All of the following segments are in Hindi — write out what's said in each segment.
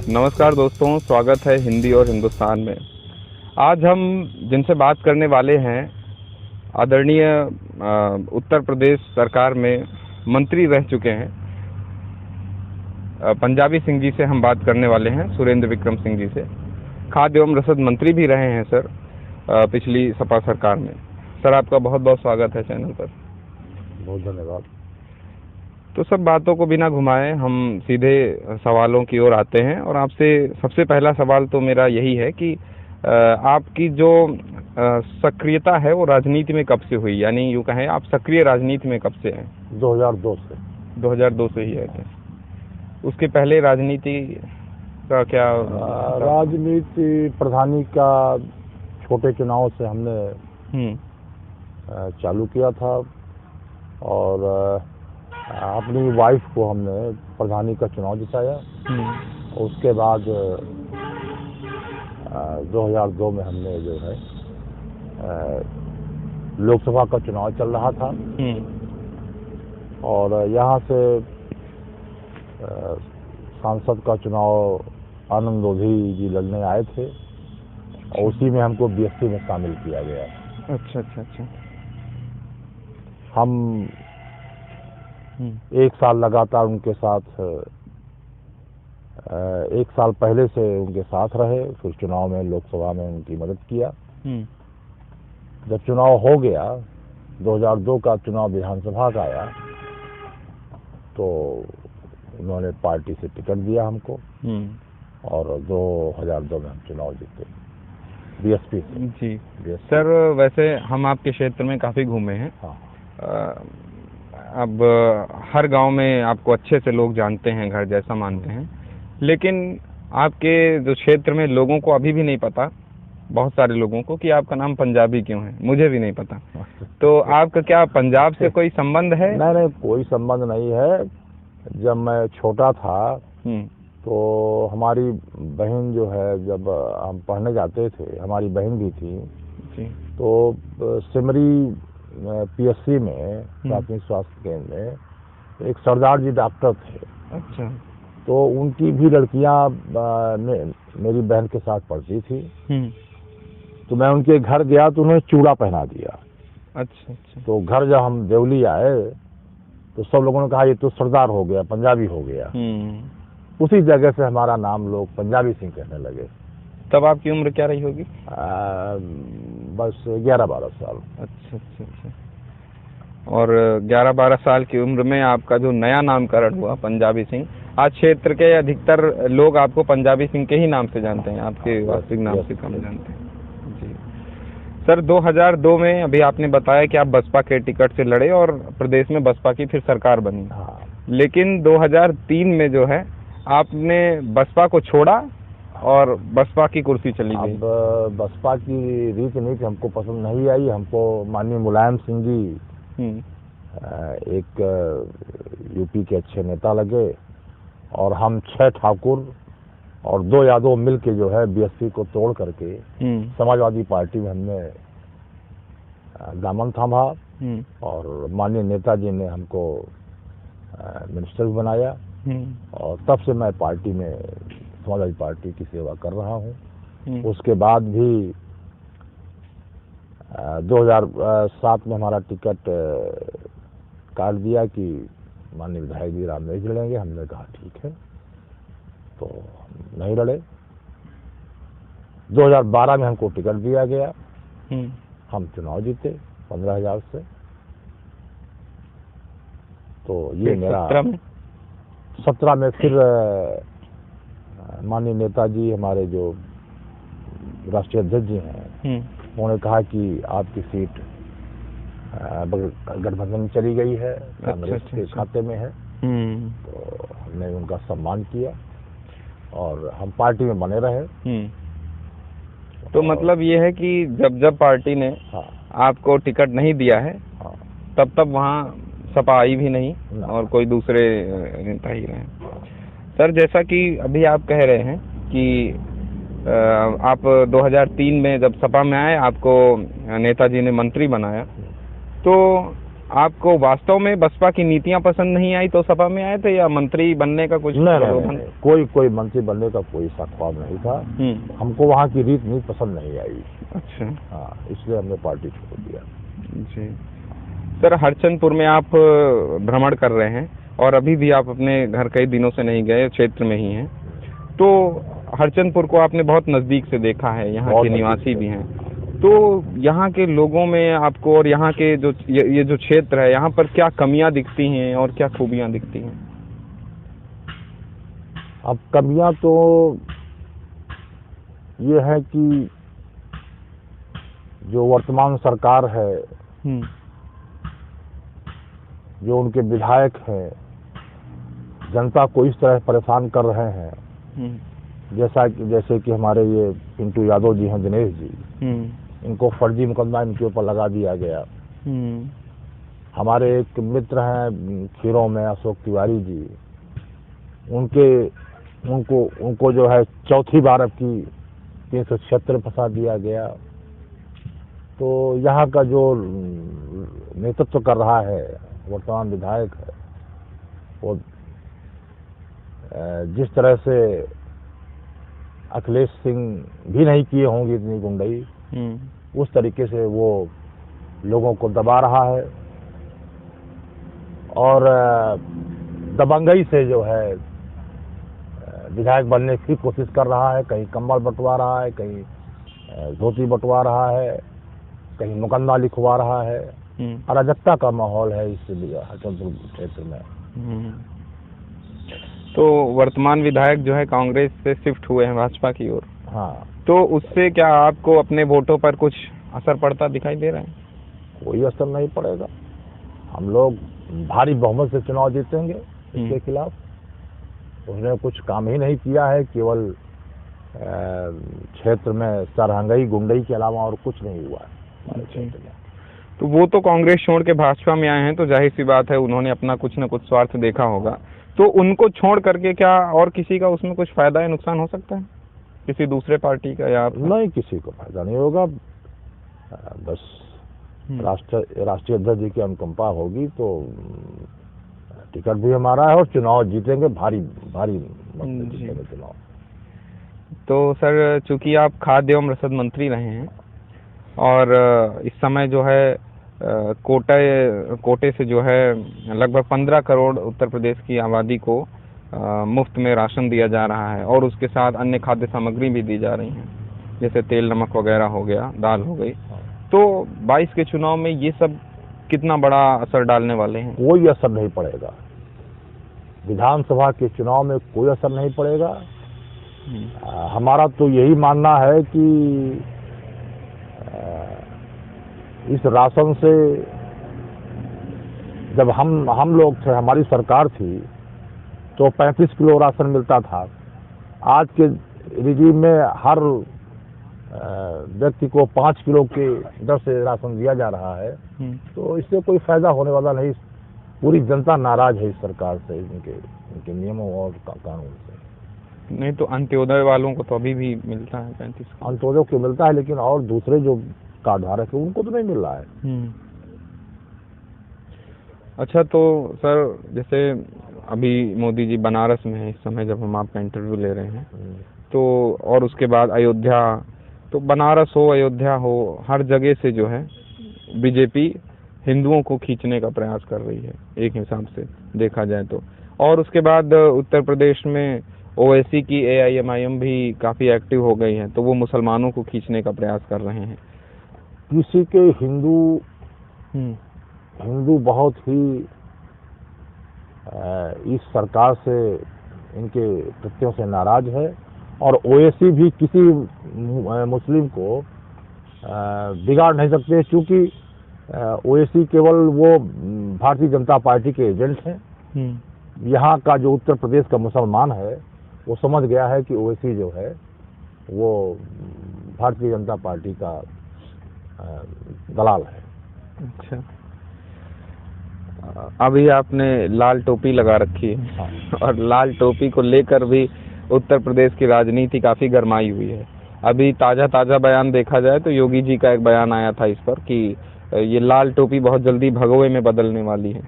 नमस्कार दोस्तों, स्वागत है हिंदी और हिंदुस्तान में। आज हम जिनसे बात करने वाले हैं आदरणीय उत्तर प्रदेश सरकार में मंत्री रह चुके हैं पंजाबी सिंह जी से हम बात करने वाले हैं, सुरेंद्र विक्रम सिंह जी से। खाद्य एवं रसद मंत्री भी रहे हैं सर पिछली सपा सरकार में। सर आपका बहुत बहुत स्वागत है चैनल पर। बहुत धन्यवाद। तो सब बातों को बिना घुमाए हम सीधे सवालों की ओर आते हैं और आपसे सबसे पहला सवाल तो मेरा यही है कि आपकी जो सक्रियता है वो राजनीति में कब से हुई, यानी यूँ कहें आप सक्रिय राजनीति में कब से हैं? 2002 से। 2002 से ही है क्या? उसके पहले राजनीति का क्या? राजनीति प्रधानी का छोटे चुनाव से हमने चालू किया था और अपनी वाइफ को हमने प्रधानी का चुनाव जिताया। उसके बाद 2002 में हमने जो है लोकसभा का चुनाव चल रहा था और यहाँ से सांसद का चुनाव आनंद लोधी जी लड़ने आए थे और उसी में हमको बीएसपी में शामिल किया गया। अच्छा। हम एक साल लगातार उनके साथ, एक साल पहले से उनके साथ रहे, फिर चुनाव में लोकसभा में उनकी मदद किया। जब चुनाव हो गया, 2002 का चुनाव विधानसभा का आया, तो उन्होंने पार्टी से टिकट दिया हमको और 2002 में हम चुनाव जीते बीएसपी से। जी सर, वैसे हम आपके क्षेत्र में काफ़ी घूमे हैं। हाँ। अब हर गांव में आपको अच्छे से लोग जानते हैं, घर जैसा मानते हैं, लेकिन आपके जो क्षेत्र में लोगों को अभी भी नहीं पता, बहुत सारे लोगों को, कि आपका नाम पंजाबी क्यों है। मुझे भी नहीं पता। तो आपका क्या पंजाब से कोई संबंध है? नहीं, कोई संबंध नहीं है। जब मैं छोटा था तो हमारी बहन जो है, जब हम पढ़ने जाते थे, हमारी बहन भी थी जी। तो सिमरी पीएससी में, प्राथमिक स्वास्थ्य केंद्र में एक सरदार जी डॉक्टर थे। अच्छा। तो उनकी भी लड़कियां मेरी बहन के साथ पढ़ती थी। तो मैं उनके घर गया तो उन्होंने चूड़ा पहना दिया। अच्छा। तो घर जब हम देवली आए तो सब लोगों ने कहा ये तो सरदार हो गया, पंजाबी हो गया। उसी जगह से हमारा नाम लोग पंजाबी सिंह कहने लगे। तब आपकी उम्र क्या रही होगी? बस 11-12 साल। अच्छा। और 11-12 साल की उम्र में आपका जो नया नामकरण हुआ पंजाबी सिंह, आज क्षेत्र के अधिकतर लोग आपको पंजाबी सिंह के ही नाम से जानते हैं, आपके वास्तविक नाम से कम जानते हैं। जी सर, 2002 में अभी आपने बताया कि आप बसपा के टिकट से लड़े और प्रदेश में बसपा की फिर सरकार बनी। हाँ। लेकिन 2003 में जो है आपने बसपा को छोड़ा और बसपा की कुर्सी चली गई। अब बसपा की रीत नीति हमको पसंद नहीं आई। हमको माननीय मुलायम सिंह जी एक यूपी के अच्छे नेता लगे और हम 6 ठाकुर और 2 यादव मिल के जो है बीएसपी को तोड़ करके समाजवादी पार्टी में हमने दामन थामा और माननीय नेताजी ने हमको मिनिस्टर भी बनाया और तब से मैं पार्टी में, समाजवादी पार्टी की सेवा कर रहा हूँ। उसके बाद भी 2007 में हमारा टिकट काट दिया कि माननीय विधायक जी राम नहीं लड़ेंगे। हमने कहा ठीक है, तो नहीं लड़े। 2012 में हमको टिकट दिया गया, हम चुनाव जीते 15,000 से। तो ये मेरा 17 में फिर माननीय नेताजी, हमारे जो राष्ट्रीय अध्यक्ष जी हैं, उन्होंने कहा कि आपकी सीट गठबंधन में चली गई है, कांग्रेस के खाते में है। तो हमने उनका सम्मान किया और हम पार्टी में बने रहे। तो मतलब ये है कि जब पार्टी ने आपको टिकट नहीं दिया है, तब वहाँ सपा आई भी नहीं और कोई दूसरे नेता ही रहे। सर, जैसा कि अभी आप कह रहे हैं कि आप 2003 में जब सपा में आए, आपको नेताजी ने मंत्री बनाया, तो आपको वास्तव में बसपा की नीतियां पसंद नहीं आई तो सपा में आए थे, या मंत्री बनने का कुछ नहीं, कोई मंत्री बनने का कोई सा ख्वाब नहीं था। हमको वहाँ की रीत नीति पसंद नहीं आई। अच्छा। हाँ, इसलिए हमने पार्टी छोड़ दिया। जी सर, हरचंदपुर में आप भ्रमण कर रहे हैं और अभी भी आप अपने घर कई दिनों से नहीं गए, क्षेत्र में ही हैं, तो हरचंदपुर को आपने बहुत नज़दीक से देखा है, यहाँ के निवासी भी हैं, तो यहाँ के लोगों में आपको और यहाँ के जो ये जो क्षेत्र है, यहाँ पर क्या कमियां दिखती हैं और क्या खूबियां दिखती हैं? अब कमियां तो ये है कि जो वर्तमान सरकार है, जो उनके विधायक हैं, जनता को इस तरह परेशान कर रहे हैं, जैसे कि हमारे ये पिंटू यादव जी हैं, दिनेश जी, इनको फर्जी मुकदमा इनके ऊपर लगा दिया गया। हमारे एक मित्र हैं खीरों में, अशोक तिवारी जी, उनको जो है चौथी बार अब की 376 फंसा दिया गया। तो यहाँ का जो नेतृत्व कर रहा है वर्तमान विधायक है, वो जिस तरह से अखिलेश सिंह भी नहीं किए होंगे इतनी गुंडई, उस तरीके से वो लोगों को दबा रहा है और दबंगई से जो है विधायक बनने की कोशिश कर रहा है। कहीं कंबल बंटवा रहा है, कहीं धोती बंटवा रहा है, कहीं मुकदमा लिखवा रहा है। अराजकता का माहौल है इस हरचंदपुर क्षेत्र में। तो वर्तमान विधायक जो है कांग्रेस से शिफ्ट हुए हैं भाजपा की ओर। हाँ, तो उससे क्या आपको अपने वोटों पर कुछ असर पड़ता दिखाई दे रहा है? कोई असर नहीं पड़ेगा। हम लोग भारी बहुमत से चुनाव जीतेंगे इसके खिलाफ। उसने कुछ काम ही नहीं किया है, केवल क्षेत्र में सरहंगई गुंडई के अलावा और कुछ नहीं हुआ है। तो वो तो कांग्रेस छोड़ के भाजपा में आए हैं, तो जाहिर सी बात है उन्होंने अपना कुछ न कुछ स्वार्थ देखा होगा। तो उनको छोड़ करके क्या और किसी का उसमें कुछ फायदा या नुकसान हो सकता है, किसी दूसरे पार्टी का? या नहीं, किसी को फायदा नहीं होगा। बस राष्ट्रीय अध्यक्ष जी की अनुकंपा होगी तो टिकट भी हमारा है और चुनाव जीतेंगे, भारी जीतेंगे चुनाव। तो सर, चूंकि आप खाद्य एवं रसद मंत्री रहे हैं और इस समय जो है कोटे से जो है लगभग 15 करोड़ उत्तर प्रदेश की आबादी को मुफ्त में राशन दिया जा रहा है और उसके साथ अन्य खाद्य सामग्री भी दी जा रही हैं, जैसे तेल नमक वगैरह हो गया, दाल हो गई। तो 22 के चुनाव में ये सब कितना बड़ा असर डालने वाले हैं? कोई असर नहीं पड़ेगा। विधानसभा के चुनाव में कोई असर नहीं पड़ेगा। हमारा तो यही मानना है कि इस राशन से, जब हम लोग थे, हमारी सरकार थी, तो 35 किलो राशन मिलता था। आज के रिजीम में हर व्यक्ति को 5 किलो के दर से राशन दिया जा रहा है। तो इससे कोई फायदा होने वाला नहीं। पूरी जनता नाराज है इस सरकार से, इनके नियमों और कानून से। नहीं तो अंत्योदय वालों को तो अभी भी मिलता है 35। अंत्योदय को मिलता है, लेकिन और दूसरे जो कार्डधारक है उनको तो नहीं मिल रहा है। अच्छा, तो सर जैसे अभी मोदी जी बनारस में है इस समय जब हम आपका इंटरव्यू ले रहे हैं, तो और उसके बाद अयोध्या, तो बनारस हो अयोध्या हो, हर जगह से जो है बीजेपी हिंदुओं को खींचने का प्रयास कर रही है एक हिसाब से देखा जाए तो। और उसके बाद उत्तर प्रदेश में ओवैसी की AIMIM भी काफ़ी एक्टिव हो गई है, तो वो मुसलमानों को खींचने का प्रयास कर रहे हैं। किसी के हिंदू बहुत ही इस सरकार से, इनके कृत्यों से नाराज है और ओवैसी भी किसी मुस्लिम को बिगाड़ नहीं सकते, क्योंकि ओवैसी केवल वो भारतीय जनता पार्टी के एजेंट हैं। यहाँ का जो उत्तर प्रदेश का मुसलमान है वो समझ गया है कि ओवैसी जो है वो भारतीय जनता पार्टी का दलाल है। अच्छा, अभी आपने लाल टोपी लगा रखी है। हाँ। और लाल टोपी को लेकर भी उत्तर प्रदेश की राजनीति काफ़ी गरमाई हुई है। अभी ताज़ा बयान देखा जाए तो योगी जी का एक बयान आया था इस पर कि ये लाल टोपी बहुत जल्दी भगवे में बदलने वाली है,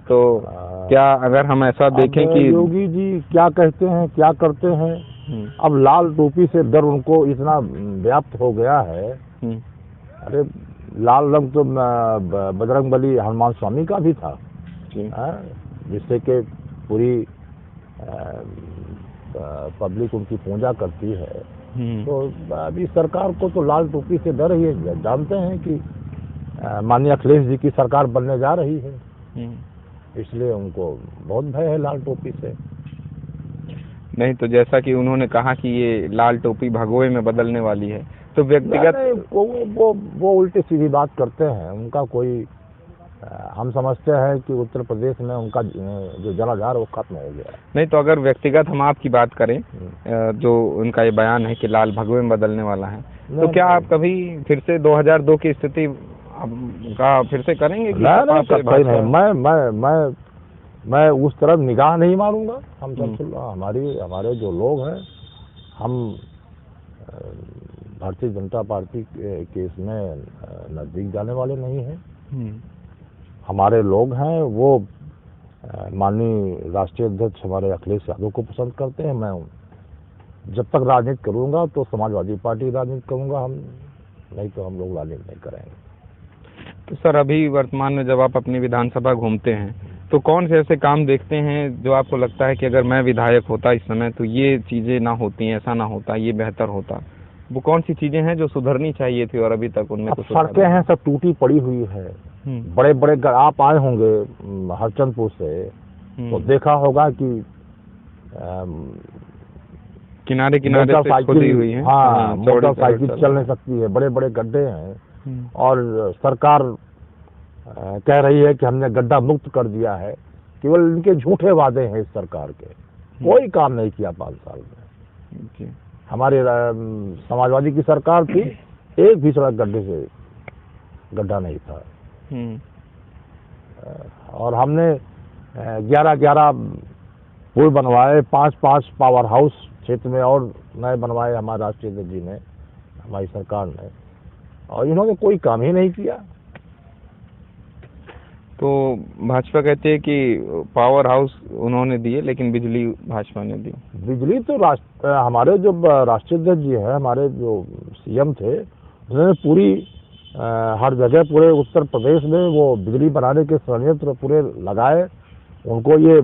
तो क्या अगर हम ऐसा देखें कि योगी जी क्या कहते हैं, क्या करते हैं, अब लाल टोपी से डर उनको इतना व्याप्त हो गया है। अरे लाल रंग तो बजरंगबली हनुमान स्वामी का भी था, जिससे कि पूरी पब्लिक उनकी पूजा करती है। तो अभी सरकार को तो लाल टोपी से डर ही है। जानते हैं कि माननीय अखिलेश जी की सरकार बनने जा रही है, इसलिए उनको बहुत भय है लाल टोपी से। नहीं तो जैसा कि उन्होंने कहा कि ये लाल टोपी भगवे में बदलने वाली है, तो व्यक्तिगत वो उल्टी सीधी बात करते हैं। उनका कोई हम समझते हैं कि उत्तर प्रदेश में उनका जो जनाधार वो खत्म हो गया। नहीं तो अगर व्यक्तिगत हम आपकी बात करें, जो उनका ये बयान है कि लाल भगवे में बदलने वाला है, तो क्या आप कभी फिर से 2002 की स्थिति का फिर से करेंगे? मैं उस तरफ निगाह नहीं मारूंगा। हम सब हमारे जो लोग हैं, हम भारतीय जनता पार्टी के इसमें नजदीक जाने वाले नहीं हैं। हमारे लोग हैं वो माननीय राष्ट्रीय अध्यक्ष हमारे अखिलेश यादव को पसंद करते हैं। मैं जब तक राजनीति करूंगा तो समाजवादी पार्टी राजनीति करूंगा, हम नहीं तो हम लोग राजनीति नहीं करेंगे। तो सर, अभी वर्तमान में जब आप अपनी विधानसभा घूमते हैं तो कौन से ऐसे काम देखते हैं जो आपको लगता है कि अगर मैं विधायक होता इस समय तो ये चीज़ें ना होती, ऐसा ना होता, ये बेहतर होता? वो कौन सी चीज़ें हैं जो सुधरनी चाहिए थी और अभी तक उनमें कुछ? सड़कें हैं सब टूटी पड़ी हुई है। बड़े बड़े आप आए होंगे हरचंदपुर से, तो देखा होगा कि किनारे किनारे से खुदी हुई है। हाँ, मोटरसाइकिल चल नहीं सकती है, बड़े बड़े गड्ढे हैं। और सरकार कह रही है कि हमने गड्ढा मुक्त कर दिया है। केवल इनके झूठे वादे हैं इस सरकार के, कोई काम नहीं किया 5 साल में। हमारे समाजवादी की सरकार थी, एक भी सड़क गड्ढा नहीं था। और हमने 11 पुल बनवाए, 5 पावर हाउस क्षेत्र में और नए बनवाए हमारे राष्ट्रीय अध्यक्ष जी ने, हमारी सरकार ने, और इन्होंने कोई काम ही नहीं किया। तो भाजपा कहती है कि पावर हाउस उन्होंने दिए लेकिन बिजली भाजपा ने दी। बिजली तो हमारे जो राष्ट्रीय अध्यक्ष जी हैं, हमारे जो सीएम थे, उन्होंने पूरी हर जगह पूरे उत्तर प्रदेश में वो बिजली बनाने के संयंत्र पूरे लगाए। उनको ये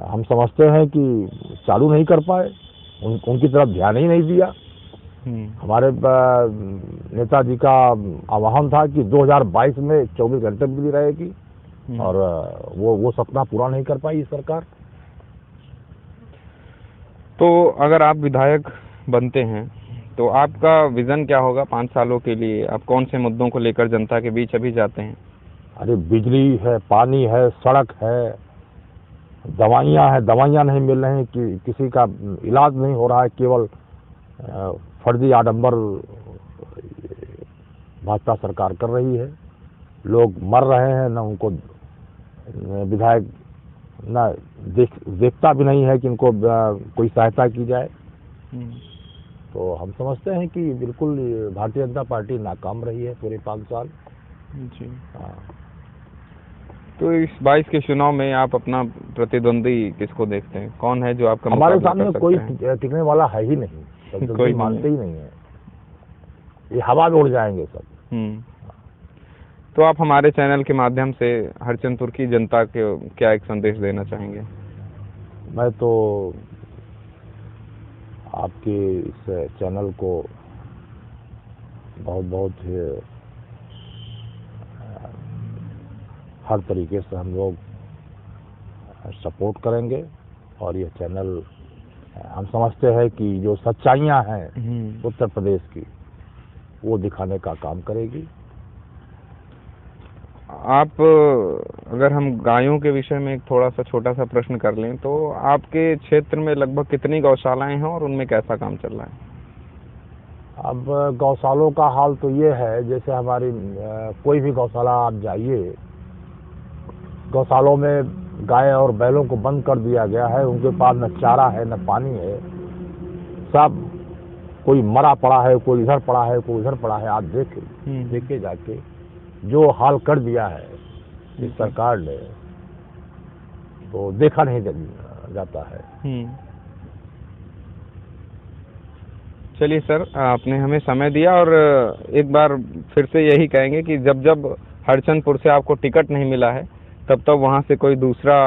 हम समझते हैं कि चालू नहीं कर पाए, उनकी तरफ ध्यान ही नहीं दिया। हमारे नेताजी का आह्वान था कि 2022 में 24 घंटे बिजली रहेगी, और वो सपना पूरा नहीं कर पाई सरकार। तो अगर आप विधायक बनते हैं तो आपका विजन क्या होगा 5 सालों के लिए? आप कौन से मुद्दों को लेकर जनता के बीच अभी जाते हैं? अरे बिजली है, पानी है, सड़क है, दवाइयाँ नहीं मिल रही, किसी का इलाज नहीं हो रहा है। केवल फर्जी आडंबर भाजपा सरकार कर रही है। लोग मर रहे हैं, ना उनको विधायक ना देखता भी नहीं है कि इनको कोई सहायता की जाए। तो हम समझते हैं कि बिल्कुल भारतीय जनता पार्टी नाकाम रही है पूरे 5 साल। जी हाँ। तो इस 22 के चुनाव में आप अपना प्रतिद्वंदी किसको देखते हैं? कौन है जो आपका? हमारे सामने कोई टिकने वाला है ही नहीं, कोई मानते ही नहीं है, ये हवा में उड़ जाएंगे सब। तो आप हमारे चैनल के माध्यम से हरचंदपुर की जनता के क्या एक संदेश देना चाहेंगे? मैं तो आपके इस चैनल को बहुत हर तरीके से हम लोग सपोर्ट करेंगे, और ये चैनल हम समझते हैं कि जो सच्चाइयाँ हैं उत्तर प्रदेश की, वो दिखाने का काम करेगी। आप अगर हम गायों के विषय में एक थोड़ा सा छोटा सा प्रश्न कर लें तो आपके क्षेत्र में लगभग कितनी गौशालाएं हैं और उनमें कैसा काम चल रहा है? अब गौशालों का हाल तो ये है, जैसे हमारी कोई भी गौशाला आप जाइए, गौशालों में गाय और बैलों को बंद कर दिया गया है। उनके पास न चारा है, न पानी है, सब कोई मरा पड़ा है, कोई इधर पड़ा है, कोई उधर पड़ा है। आप देखे जाके जो हाल कर दिया है इस सरकार ने, तो देखा नहीं जाता है। चलिए सर, आपने हमें समय दिया, और एक बार फिर से यही कहेंगे कि जब जब हरचंदपुर से आपको टिकट नहीं मिला है, तब तब वहाँ से कोई दूसरा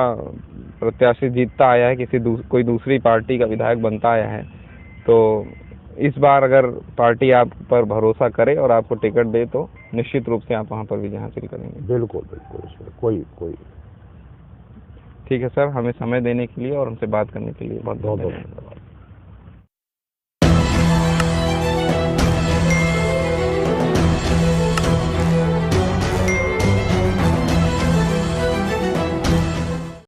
प्रत्याशी जीतता आया है, कोई दूसरी पार्टी का विधायक बनता आया है, तो इस बार अगर पार्टी आप पर भरोसा करे और आपको टिकट दे, तो निश्चित रूप से आप वहाँ पर विजय हासिल करेंगे। बिल्कुल बिल्कुल, कोई ठीक है सर, हमें समय देने के लिए और हमसे बात करने के लिए बहुत बहुत धन्यवाद।